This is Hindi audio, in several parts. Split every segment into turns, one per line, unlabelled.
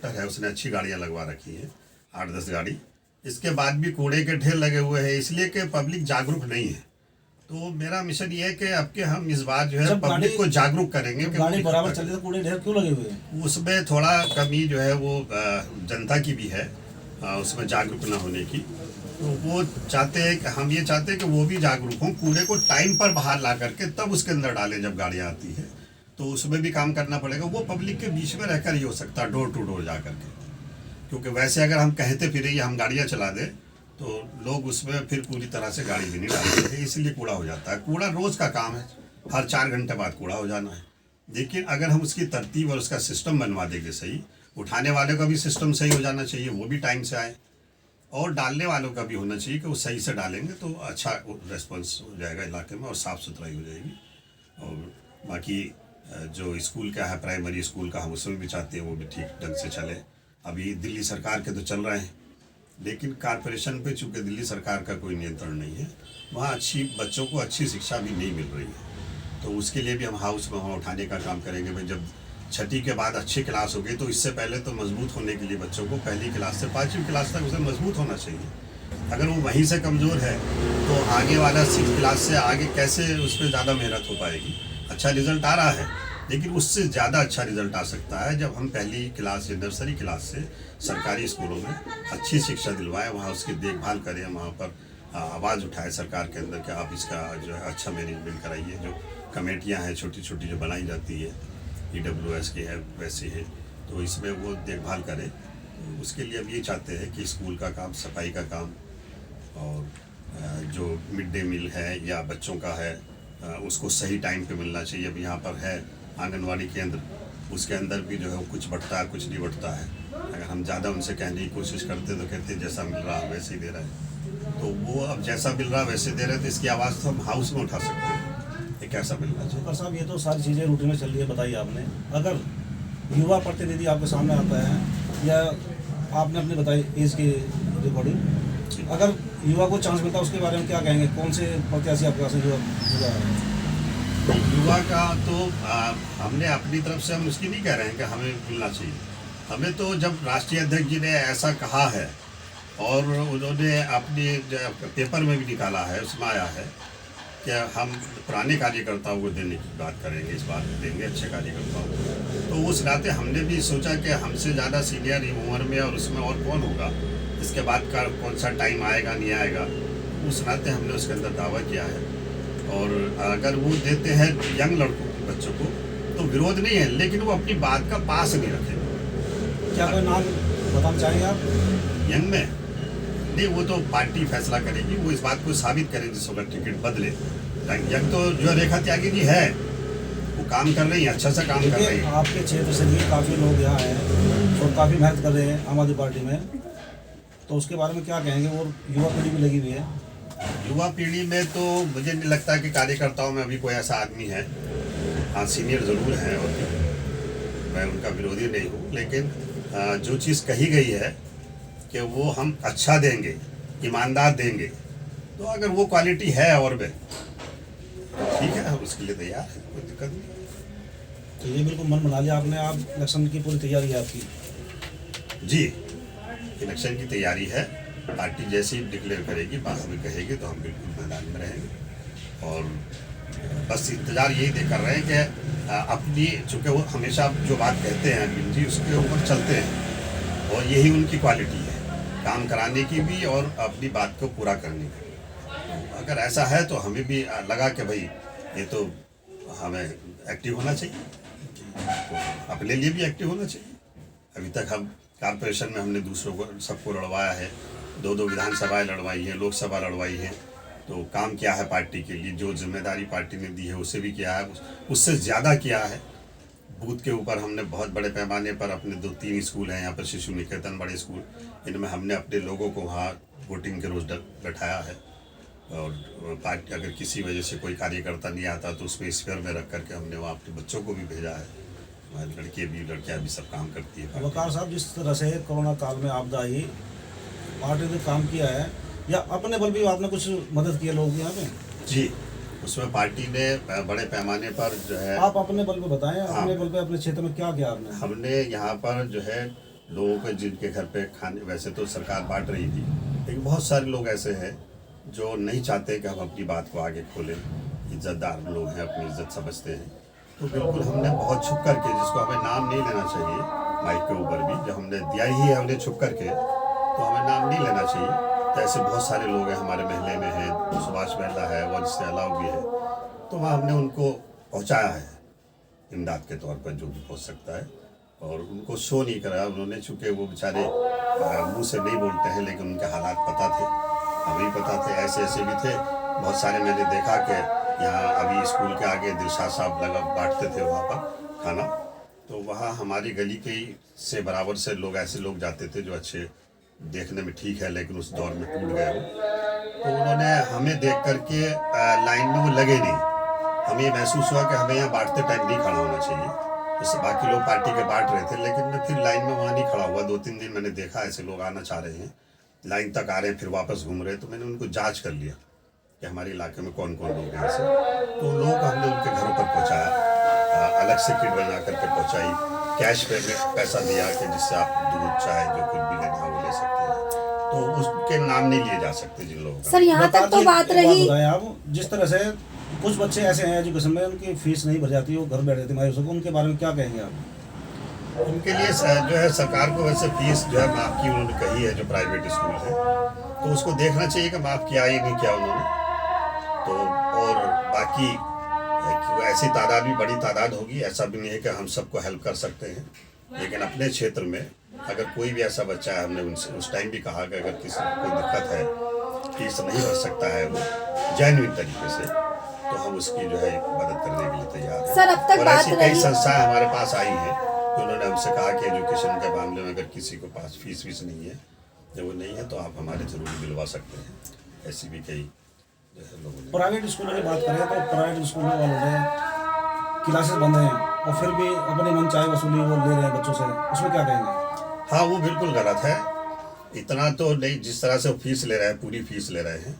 कॉन्ट्रैक्टर है उसने अच्छी गाड़ियाँ लगवा रखी हैं, 8-10 गाड़ी। इसके बाद भी कूड़े के ढेर लगे हुए हैं, इसलिए कि पब्लिक जागरूक नहीं है। तो मेरा मिशन ये है कि अब के हम इस बार जो है पब्लिक को जागरूक करेंगे कि
गाड़ी बराबर चल रही है तो कूड़े ढेर क्यों लगे हुए हैं?
उसमें थोड़ा कमी जो है वो जनता की भी है, उसमें जागरूक ना होने की। तो वो चाहते हैं कि हम ये चाहते हैं कि वो भी जागरूक हों, कूड़े को टाइम पर बाहर ला करके तब उसके अंदर डालें जब गाड़ियाँ आती है। तो उसमें भी काम करना पड़ेगा, वो पब्लिक के बीच में रहकर ही हो सकता है, डोर टू डोर जा करके। क्योंकि वैसे अगर हम कहते फिर ये हम गाड़ियाँ चला दें तो लोग उसमें फिर पूरी तरह से गाड़ी भी नहीं डालते, इसलिए कूड़ा हो जाता है। कूड़ा रोज़ का काम है, हर 4 घंटे बाद कूड़ा हो जाना है। लेकिन अगर हम उसकी तरतीब और उसका सिस्टम बनवा देंगे सही, उठाने वाले का भी सिस्टम सही हो जाना चाहिए, वो भी टाइम से आए, और डालने वालों का भी होना चाहिए कि वो सही से डालेंगे तो अच्छा रेस्पॉन्स हो जाएगा इलाके में और साफ़ सुथराई हो जाएगी। और बाकी जो स्कूल का है, प्राइमरी स्कूल का, हम उसमें भी चाहते हैं वो भी ठीक ढंग से चले। अभी दिल्ली सरकार के तो चल रहे हैं, लेकिन कॉरपोरेशन पे चूँकि दिल्ली सरकार का कोई नियंत्रण नहीं है, वहाँ बच्चों को अच्छी शिक्षा भी नहीं मिल रही है। तो उसके लिए भी हम हाउस में वहाँ उठाने का काम करेंगे। भाई जब 6ठी के बाद अच्छी क्लास होगी तो इससे पहले तो मजबूत होने के लिए बच्चों को पहली क्लास से 5वीं क्लास तक उसे मजबूत होना चाहिए। अगर वो वहीं से कमज़ोर है तो आगे वाला 6th क्लास से आगे कैसे उस पर ज़्यादा मेहनत हो पाएगी। अच्छा रिजल्ट आ रहा है, लेकिन उससे ज़्यादा अच्छा रिजल्ट आ सकता है जब हम पहली क्लास या नर्सरी क्लास से सरकारी स्कूलों में अच्छी शिक्षा दिलवाएं, वहाँ उसकी देखभाल करें, वहाँ पर आवाज़ उठाए सरकार के अंदर कि आप इसका जो है अच्छा मैनेजमेंट कराइए। जो कमेटियाँ हैं छोटी छोटी जो बनाई जाती है, EWS की है वैसी है, तो इसमें वो देखभाल करें। तो उसके लिए हम ये चाहते हैं कि स्कूल का काम, सफाई का काम, और जो मिड डे मील है या बच्चों का है उसको सही टाइम पे मिलना चाहिए। अब यहाँ पर है आंगनवाड़ी केंद्र, उसके अंदर भी जो है वो कुछ बढ़ता है कुछ नहीं बढ़ता है। अगर हम ज़्यादा उनसे कहने की कोशिश करते तो कहते जैसा मिल रहा है वैसे ही दे रहा है। तो वो अब जैसा मिल रहा है वैसे दे रहे हैं, तो इसकी आवाज़ तो हम हाउस में उठा सकते हैं कि कैसा मिलना चाहिए।
पर साहब ये तो सारी चीज़ें रूटीन में चल रही है, बताइए आपने। अगर युवा प्रतिनिधि आपके सामने आता है या आपने अपनी बताई एज की रिकॉर्डिंग, अगर युवा को चांस मिलता है उसके बारे में क्या कहेंगे? कौन से प्रत्याशी आपके पास युवा
युवा का तो हमने अपनी तरफ से हम उसकी नहीं कह रहे हैं कि हमें मिलना चाहिए। हमें तो जब राष्ट्रीय अध्यक्ष जी ने ऐसा कहा है और उन्होंने अपनी पेपर में भी निकाला है, उसमें आया है कि हम पुराने कार्यकर्ताओं को देने की बात करेंगे, इस बात देंगे अच्छे कार्यकर्ताओं को। तो उस नाते हमने भी सोचा कि हमसे ज़्यादा सीनियर उम्र में और उसमें और कौन होगा, इसके बाद का कौन सा टाइम आएगा नहीं आएगा, उस नाते हमने उसके अंदर दावा किया है। और अगर वो देते हैं यंग लड़कों को, बच्चों को, तो विरोध नहीं है, लेकिन वो अपनी बात का पास नहीं रखेंगे।
क्या कोई नाम बताना चाहेंगे आप?
यंग में नहीं, वो तो पार्टी फैसला करेगी, वो इस बात को साबित करें जिस वक्त टिकट बदले। यंग तो जो रेखा त्यागी जी है वो काम कर रही है, अच्छा सा काम कर रही है।
आपके क्षेत्र से भी काफ़ी लोग यहाँ हैं और काफ़ी मेहनत कर रहे हैं आम आदमी पार्टी में, तो उसके बारे में क्या कहेंगे? और युवा पीढ़ी भी लगी हुई है।
युवा पीढ़ी में तो मुझे नहीं लगता कि कार्यकर्ताओं में अभी कोई ऐसा आदमी है। हाँ, सीनियर ज़रूर है और मैं उनका विरोधी नहीं हूँ, लेकिन जो चीज़ कही गई है कि वो हम अच्छा देंगे, ईमानदार देंगे, तो अगर वो क्वालिटी है और भी तो ठीक है, हम उसके लिए तैयार हैं, कोई दिक्कत नहीं।
तो ये बिल्कुल मन बना लिया आपने, आप इलेक्शन की पूरी तैयारी है आपकी?
जी, इलेक्शन की तैयारी है। पार्टी जैसी डिक्लेयर करेगी, बात हमें कहेगी तो हम बिल्कुल मैदान में रहेंगे। और बस इंतज़ार यही कर रहे हैं कि अपनी, चूँकि वो हमेशा जो बात कहते हैं अरविंद जी, उसके ऊपर चलते हैं और यही उनकी क्वालिटी है, काम कराने की भी और अपनी बात को पूरा करने की। तो अगर ऐसा है तो हमें भी लगा कि भाई ये तो हमें एक्टिव होना चाहिए, तो अपने लिए भी एक्टिव होना चाहिए। अभी तक हम कॉर्पोरेशन में हमने दूसरों को सबको लड़वाया है, 2-2 विधानसभाएं लड़वाई हैं, लोकसभा लड़वाई है। तो काम किया है पार्टी के लिए, जो जिम्मेदारी पार्टी ने दी है उसे भी किया है, उससे ज़्यादा किया है। बूथ के ऊपर हमने बहुत बड़े पैमाने पर अपने 2-3 स्कूल हैं यहाँ पर, शिशु निकेतन बड़े स्कूल, इनमें हमने अपने लोगों को वहाँ वोटिंग के रोज़ बैठाया है। और पार्टी अगर किसी वजह से कोई कार्यकर्ता नहीं आता तो उसमें स्क्वायर में रख करके हमने वहाँ अपने बच्चों को भी भेजा है। हमारे लड़के भी लड़कियाँ भी सब काम करती है।
वकार साहब, जिस तरह से कोरोना काल में आपदा आई, पार्टी ने काम किया है या अपने बल भी आपने कुछ मदद की है लोगों की यहाँ पे?
जी, उसमें पार्टी ने बड़े पैमाने पर जो है,
आप अपने बल पे बताएं। हाँ, अपने बल पे अपने क्षेत्र में क्या किया आपने?
हमने यहाँ पर जो है लोगों के जिनके घर पे खाने, वैसे तो सरकार बांट रही थी, लेकिन बहुत सारे लोग ऐसे हैं जो नहीं चाहते कि हम अपनी बात को आगे खोलें। इज्जतदार लोग हैं, अपनी इज्जत समझते हैं। तो बिल्कुल हमने बहुत छुप करके, जिसको हमें नाम नहीं लेना चाहिए माइक के ऊपर भी, जब हमने दिया ही है उन्हें छुप करके, तो हमें नाम नहीं लेना चाहिए। तो ऐसे बहुत सारे लोग हैं हमारे महल्ले में हैं, सुभाष महल्ला है, वो जिससे अलाउ भी है, तो वहाँ हमने उनको पहुँचाया है इमदाद के तौर पर जो भी पहुँच सकता है। और उनको शो नहीं कराया उन्होंने, चूँकि वो बेचारे मुँह से नहीं बोलते हैं, लेकिन उनके हालात पता थे, हमें पता थे। ऐसे ऐसे भी थे बहुत सारे, मैंने देखा कि यहाँ अभी स्कूल के आगे दिलशाद साहब लगा बांटते थे वहाँ पर खाना, तो वहाँ हमारी गली के से बराबर से लोग, ऐसे लोग जाते थे जो अच्छे देखने में ठीक है, लेकिन उस दौर में टूट गए वो। तो उन्होंने हमें देख करके लाइन में वो लगे नहीं। हमें ये महसूस हुआ कि हमें यहाँ बांटते टाइम नहीं खड़ा होना चाहिए, जैसे बाकी लोग पार्टी के बांट रहे थे, लेकिन मैं फिर लाइन में वहाँ नहीं खड़ा हुआ। 2-3 दिन मैंने देखा ऐसे लोग आना चाह रहे हैं, लाइन तक आ रहे हैं, फिर वापस घूम रहे हैं, तो मैंने उनको जांच कर लिया कि हमारे इलाके में कौन कौन लोग हैं ऐसे। तो लोगों को हमने उनके घरों पर पहुँचाया, अलग से किट बना करके पहुँचाई, कैश पे पैसा दिया कि जिससे आप दूध चाय जो कुछ भी लेना वो ले सकते हैं। तो उसके नाम नहीं लिए जा सकते जिन लोगों का।
सर यहाँ तक तो बात रही,
आप जिस तरह से कुछ बच्चे ऐसे हैं एजुकेशन में उनकी फीस नहीं भर जाती, वो घर बैठ जाते मायूस होकर, उनके बारे में क्या कहेंगे आप?
उनके लिए जो है सरकार को वैसे फीस जो है माफ़ की उन्होंने कही है, जो प्राइवेट स्कूल है, तो उसको देखना चाहिए कि माफ़ किया ही नहीं किया उन्होंने। तो और बाकी ऐसी तादाद भी बड़ी तादाद होगी, ऐसा भी नहीं है कि हम सबको हेल्प कर सकते हैं, लेकिन अपने क्षेत्र में अगर कोई भी ऐसा बच्चा है, हमने उनसे उस टाइम भी कहा कि अगर किसी को कोई दिक्कत है, फीस नहीं भर सकता है वो जेन्युइन तरीके से, तो हम उसकी जो है मदद करने के लिए तैयार हैं।
सर अब तक
और
बात
ऐसी कई
रही,
संस्थाएं हमारे पास आई हैं, तो उन्होंने हमसे कहा कि एजुकेशन के मामले में अगर किसी को पास फीस नहीं है, जब वो नहीं है तो आप हमारे जरूर दिलवा सकते हैं। ऐसी भी कई जो है लोगों ने।
प्राइवेट स्कूलों की बात करें तो प्राइवेट स्कूलों वालों ने क्लासेस बंद हैं और फिर भी अपने मन चाहे वसूली वो ले रहे हैं बच्चों से, उसमें क्या कहेंगे?
हाँ, वो बिल्कुल गलत है। इतना तो नहीं, जिस तरह से वो फीस ले रहे हैं, पूरी फीस ले रहे हैं,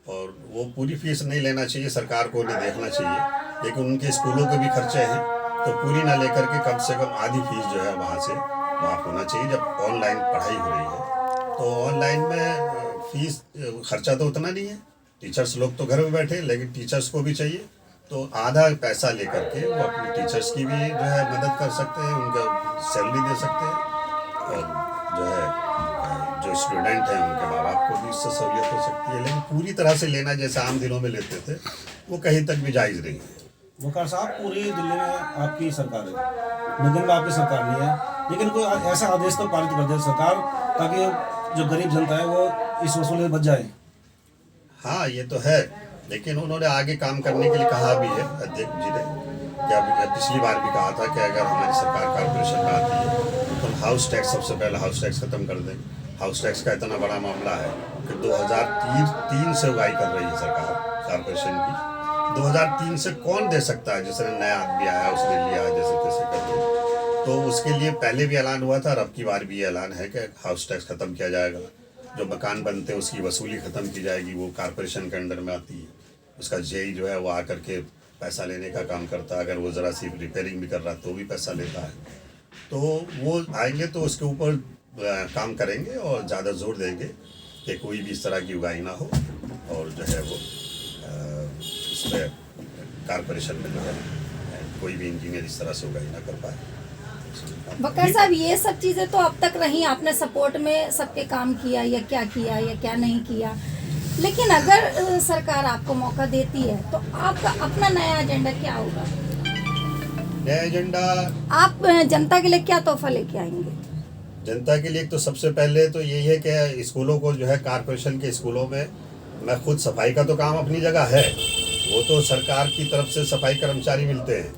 और वो पूरी फीस नहीं लेना चाहिए, सरकार को उन्हें देखना चाहिए। लेकिन उनके स्कूलों के भी खर्चे हैं, तो पूरी ना लेकर के कम से कम आधी फीस जो है वहाँ से माफ़ होना चाहिए। जब ऑनलाइन पढ़ाई हो रही है तो ऑनलाइन में फीस खर्चा तो उतना नहीं है, टीचर्स लोग तो घर में बैठे, लेकिन टीचर्स को भी चाहिए, तो आधा पैसा लेकर के वो अपने टीचर्स की भी जो है मदद कर सकते हैं, उनका सैलरी दे सकते हैं, और जो है जो स्टूडेंट हैं उनके माँ बाप को भी इससे सहूलियत हो सकती है। लेकिन पूरी तरह से लेना जैसे आम दिनों में लेते थे, वो कहीं तक भी जायज़ नहीं है।
वकार साहब, पूरी दिल्ली में आपकी सरकार है, निगम में आपकी सरकार नहीं है, लेकिन कोई ऐसा आदेश तो पारित कर दे सरकार, ताकि जो गरीब जनता है वो इस वसूली से बच जाए।
हाँ, ये तो है, लेकिन उन्होंने आगे काम करने के लिए कहा भी है अध्यक्ष जी ने, क्या पिछली बार भी कहा था कि अगर हमारी सरकार कॉर्पोरेशन में आती है तो हम हाउस टैक्स, सबसे पहले हाउस टैक्स ख़त्म कर देंगे। हाउस टैक्स का इतना बड़ा मामला है कि 2003 से उगाई कर रही है सरकार कॉर्पोरेशन की। 2003 से कौन दे सकता है, जिसने नया आदमी आया उसने लिया जैसे तैसे करके, तो उसके लिए पहले भी ऐलान हुआ था और अब की बार भी ऐलान है कि हाउस टैक्स ख़त्म किया जाएगा। जो मकान बनते हैं उसकी वसूली ख़त्म की जाएगी, वो कॉर्पोरेशन के अंडर में आती है, उसका जेई जो है वो आकर के पैसा लेने का काम करता है। अगर वो ज़रा सी रिपेयरिंग भी कर रहा है तो भी पैसा लेता है। तो वो आएंगे तो उसके ऊपर काम करेंगे और ज़्यादा जोर देंगे कि कोई भी इस तरह की उगाही ना हो, और जो है वो इसमें कॉर्पोरेशन में जो है कोई भी इंजीनियर इस तरह से उगाही ना कर पाए।
वकार साहब, ये सब चीजें तो अब तक रही, आपने सपोर्ट में सबके काम किया या क्या नहीं किया, लेकिन अगर सरकार आपको मौका देती है तो आपका अपना नया एजेंडा क्या होगा?
नया एजेंडा,
आप जनता के लिए क्या तोहफा लेके आएंगे?
जनता के लिए तो सबसे पहले तो यही है कि स्कूलों को जो है, कॉर्पोरेशन के स्कूलों में, मैं खुद सफाई का तो काम अपनी जगह है, वो तो सरकार की तरफ से सफाई कर्मचारी मिलते हैं,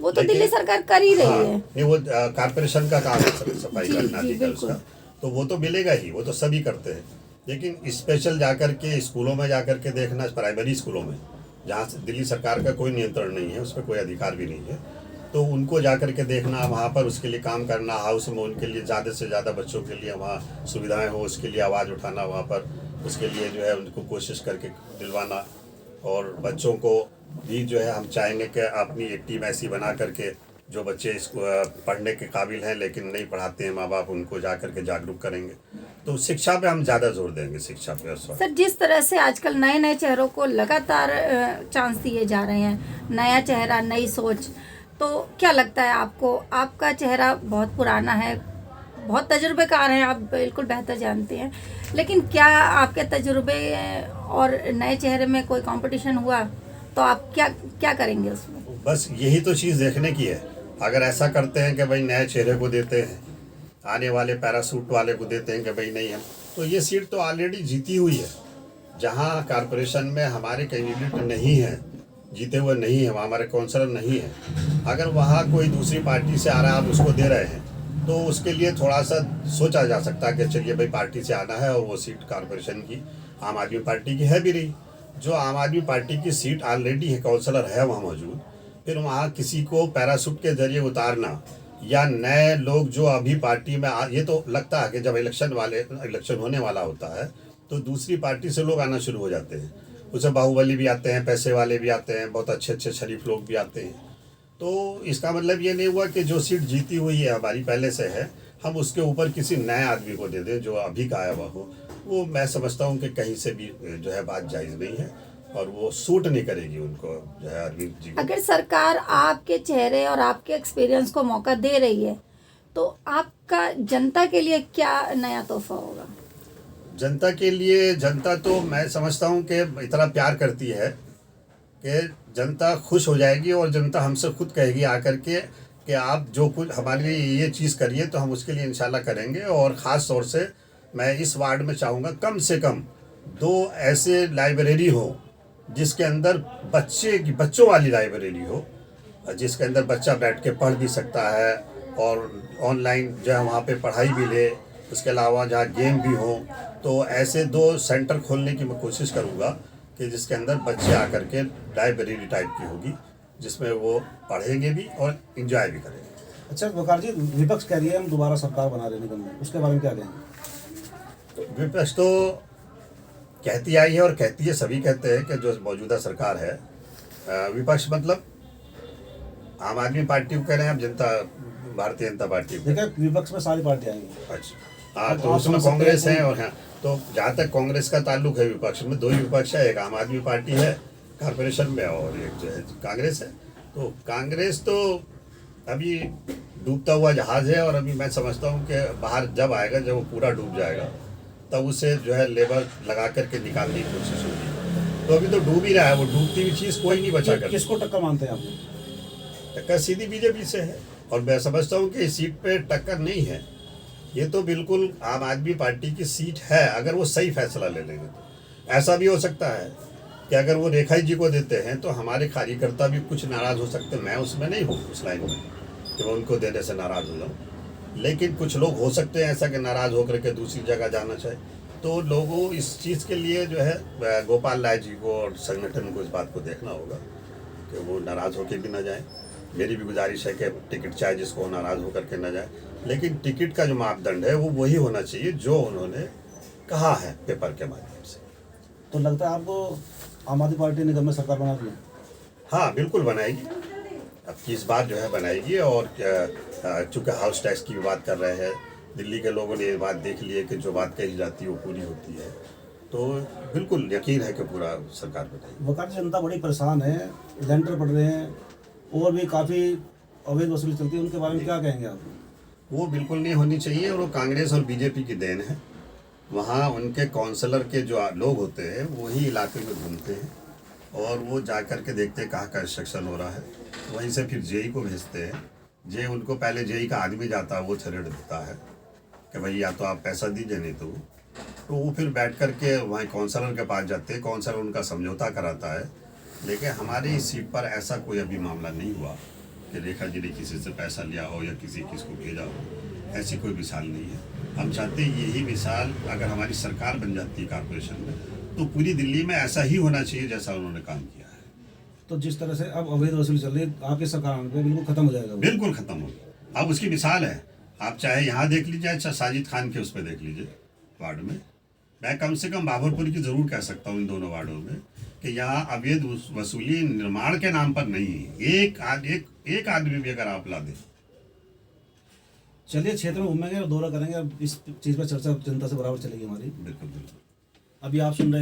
वो तो दिल्ली सरकार कर ही रही है।
नहीं, वो कॉर्पोरेशन का काम है सफाई
जी,
करना,
जी,
ठीक है उसका, तो वो तो मिलेगा ही, वो तो सभी करते हैं। लेकिन स्पेशल जाकर के स्कूलों में जाकर के देखना, प्राइमरी स्कूलों में जहाँ से दिल्ली सरकार का कोई नियंत्रण नहीं है, उस पर कोई अधिकार भी नहीं है, तो उनको जाकर के देखना, वहाँ पर उसके लिए काम करना, हाउस में उनके लिए ज़्यादा से ज़्यादा बच्चों के लिए वहाँ सुविधाएं हो, उसके लिए आवाज़ उठाना वहाँ पर, उसके लिए जो है उनको कोशिश करके दिलवाना। और बच्चों को भी जो है हम चाहेंगे कि अपनी एक टीम ऐसी बना करके जो बच्चे इसको पढ़ने के काबिल हैं लेकिन नहीं पढ़ाते हैं माँ बाप, उनको जा कर के जागरूक करेंगे। तो शिक्षा पे हम ज़्यादा जोर देंगे, शिक्षा पे और स्वास्थ्य।
सर, जिस तरह से आजकल नए नए चेहरों को लगातार चांस दिए जा रहे हैं, नया चेहरा, नई सोच, तो क्या लगता है आपको? आपका चेहरा बहुत पुराना है, बहुत तजुर्बेकार हैं आप, बिल्कुल बेहतर जानते हैं, लेकिन क्या आपके तजुर्बे और नए चेहरे में कोई कंपटीशन हुआ तो आप क्या क्या करेंगे उसमें?
बस यही तो चीज़ देखने की है। अगर ऐसा करते हैं कि भाई नए चेहरे को देते हैं, आने वाले पैरासूट वाले को देते हैं कि भाई नहीं हम, तो ये सीट तो ऑलरेडी जीती हुई है। जहाँ कॉरपोरेशन में हमारे कैंडिडेट नहीं हैं, जीते हुए नहीं हैं, हमारे काउंसलर नहीं हैं, अगर वहाँ कोई दूसरी पार्टी से आ रहा है आप उसको दे रहे हैं, तो उसके लिए थोड़ा सा सोचा जा सकता है कि चलिए भाई पार्टी से आना है और वो सीट कॉरपोरेशन की आम आदमी पार्टी की है भी नहीं। जो आम आदमी पार्टी की सीट ऑलरेडी है, काउंसलर है वहाँ मौजूद, फिर वहाँ किसी को पैरासूट के जरिए उतारना या नए लोग जो अभी पार्टी में ये तो लगता है कि जब इलेक्शन होने वाला होता है तो दूसरी पार्टी से लोग आना शुरू हो जाते हैं। उसमें बाहुबली भी आते हैं, पैसे वाले भी आते हैं, बहुत अच्छे अच्छे शरीफ लोग भी आते हैं। तो इसका मतलब ये नहीं हुआ कि जो सीट जीती हुई है हमारी पहले से है, हम उसके ऊपर किसी नए आदमी को दे दें जो अभी का आया हुआ हो। वो मैं समझता हूँ कि कहीं से भी जो है बात जायज़ नहीं है और वो सूट नहीं करेगी उनको, जो है अरविंद जी को।
अगर सरकार आपके चेहरे और आपके एक्सपीरियंस को मौका दे रही है तो आपका जनता के लिए क्या नया तोहफा होगा?
जनता के लिए, जनता तो मैं समझता हूँ कि इतना प्यार करती है कि जनता खुश हो जाएगी और जनता हमसे खुद कहेगी आकर के कि आप जो कुछ हमारे लिए ये चीज़ करिए तो हम उसके लिए इंशाल्लाह करेंगे। और ख़ास तौर से मैं इस वार्ड में चाहूँगा कम से कम 2 ऐसे लाइब्रेरी हो जिसके अंदर बच्चों वाली लाइब्रेरी हो, जिसके अंदर बच्चा बैठ के पढ़ भी सकता है और ऑनलाइन जो है वहाँ पे पढ़ाई भी ले, उसके अलावा जहाँ गेम भी हो। तो ऐसे 2 सेंटर खोलने की मैं कोशिश करूँगा कि जिसके अंदर बच्चे आकर के लाइब्रेरी टाइप की होगी जिसमें वो पढ़ेंगे भी और इंजॉय भी करेंगे।
अच्छा वकार जी, विपक्ष कह रही है हम दोबारा सरकार बना रहे निगम में, उसके बारे में क्या कहेंगे?
विपक्ष तो कहती आई है और कहती है, सभी कहते हैं कि जो मौजूदा सरकार है, विपक्ष मतलब आम आदमी पार्टी को कह रहे हैं, अब भारतीय जनता पार्टी को।
देखिए विपक्ष में सारी पार्टियां आएंगी।
अच्छा हाँ, तो उसमें कांग्रेस है और हाँ, तो जहाँ तक कांग्रेस का ताल्लुक है विपक्ष में 2 ही विपक्ष है, एक आम आदमी पार्टी है कॉरपोरेशन में और एक जो है कांग्रेस है। तो कांग्रेस तो अभी डूबता हुआ जहाज़ है और अभी मैं समझता हूँ कि बाहर जब आएगा, जब वो पूरा डूब जाएगा तब उसे जो है लेबर लगा करके निकालने की कोशिश होगी। तो अभी तो डूब ही रहा है, वो डूबती हुई चीज़ कोई नहीं बचा कर।
किसको टक्कर मानते हैं आप?
टक्कर सीधी बीजेपी से है और मैं समझता हूँ कि इस सीट पे टक्कर नहीं है, ये तो बिल्कुल आम आदमी पार्टी की सीट है अगर वो सही फैसला ले लेंगे। तो ऐसा भी हो सकता है कि अगर वो रेखा जी को देते हैं तो हमारे कार्यकर्ता भी कुछ नाराज़ हो सकते हैं। मैं उसमें नहीं हूँ, उस लाइन में कि मैं उनको देने से नाराज़ हो जाऊँ, लेकिन कुछ लोग हो सकते हैं ऐसा कि नाराज़ होकर के दूसरी जगह जाना चाहे। तो लोगों इस चीज़ के लिए जो है गोपाल राय जी को और संगठन को इस बात को देखना होगा कि वो नाराज़ होकर भी ना जाए। मेरी भी गुजारिश है कि टिकट चाहे जिसको नाराज़ होकर के ना जाए, लेकिन टिकट का जो मापदंड है वो वही होना चाहिए जो उन्होंने कहा है पेपर के माध्यम से।
तो लगता है आपको आम आदमी पार्टी निगम में सरकार बना दी है?
हाँ बिल्कुल बनाएगी, अब की इस बार जो है बनाएगी। और चूँकि हाउस टैक्स की भी बात कर रहे हैं, दिल्ली के लोगों ने ये बात देख ली है कि जो बात कही जाती है वो पूरी होती है, तो बिल्कुल यकीन है कि पूरा सरकार बनाएगी।
वकार की जनता बड़ी परेशान है, लेंटर पड़ रहे हैं और भी काफ़ी अवैध वसूली चलती है, उनके बारे में क्या कहेंगे आप?
वो बिल्कुल नहीं होनी चाहिए और वो कांग्रेस और बीजेपी की देन है। वहाँ उनके काउंसलर के जो लोग होते हैं वही इलाके में घूमते हैं और वो जा कर के देखते हैं कहाँ कंस्ट्रक्शन हो रहा है, वहीं से फिर जेई को भेजते हैं। जे उनको पहले जेई का आदमी जाता है, वो थ्रेट देता है कि भाई या तो आप पैसा दीजिए नहीं तो वो फिर बैठ कर के वहाँ काउंसलर के पास जाते हैं, काउंसलर उनका समझौता कराता है। लेकिन हमारी इस सीट पर ऐसा कोई अभी मामला नहीं हुआ कि रेखा जी ने किसी से पैसा लिया हो या किसको भेजा हो, ऐसी कोई मिसाल नहीं है। हम चाहते हैं यही मिसाल अगर हमारी सरकार बन जाती है कॉरपोरेशन में तो पूरी दिल्ली में ऐसा ही होना चाहिए जैसा उन्होंने काम किया है।
तो जिस तरह से अब अवैध वसूली चल रही है आपकी सरकार में बिल्कुल खत्म हो जाएगा?
बिल्कुल खत्म होगी। अब उसकी मिसाल है, आप चाहे यहाँ देख लीजिए, अच्छा साजिद खान के उस पर देख लीजिए वार्ड में, मैं कम से कम बाबरपुर की जरूर कह सकता हूँ इन दोनों वार्डों में कि यहाँ अवैध वसूली निर्माण के नाम पर नहीं है। एक आदमी भी अगर आप ला दें।
चलिए क्षेत्र में घूमेंगे और दौरा करेंगे, अब इस चीज़ पर चर्चा जनता से बराबर चलेगी हमारी।
बिल्कुल बिल्कुल।
अभी आप सुन रहे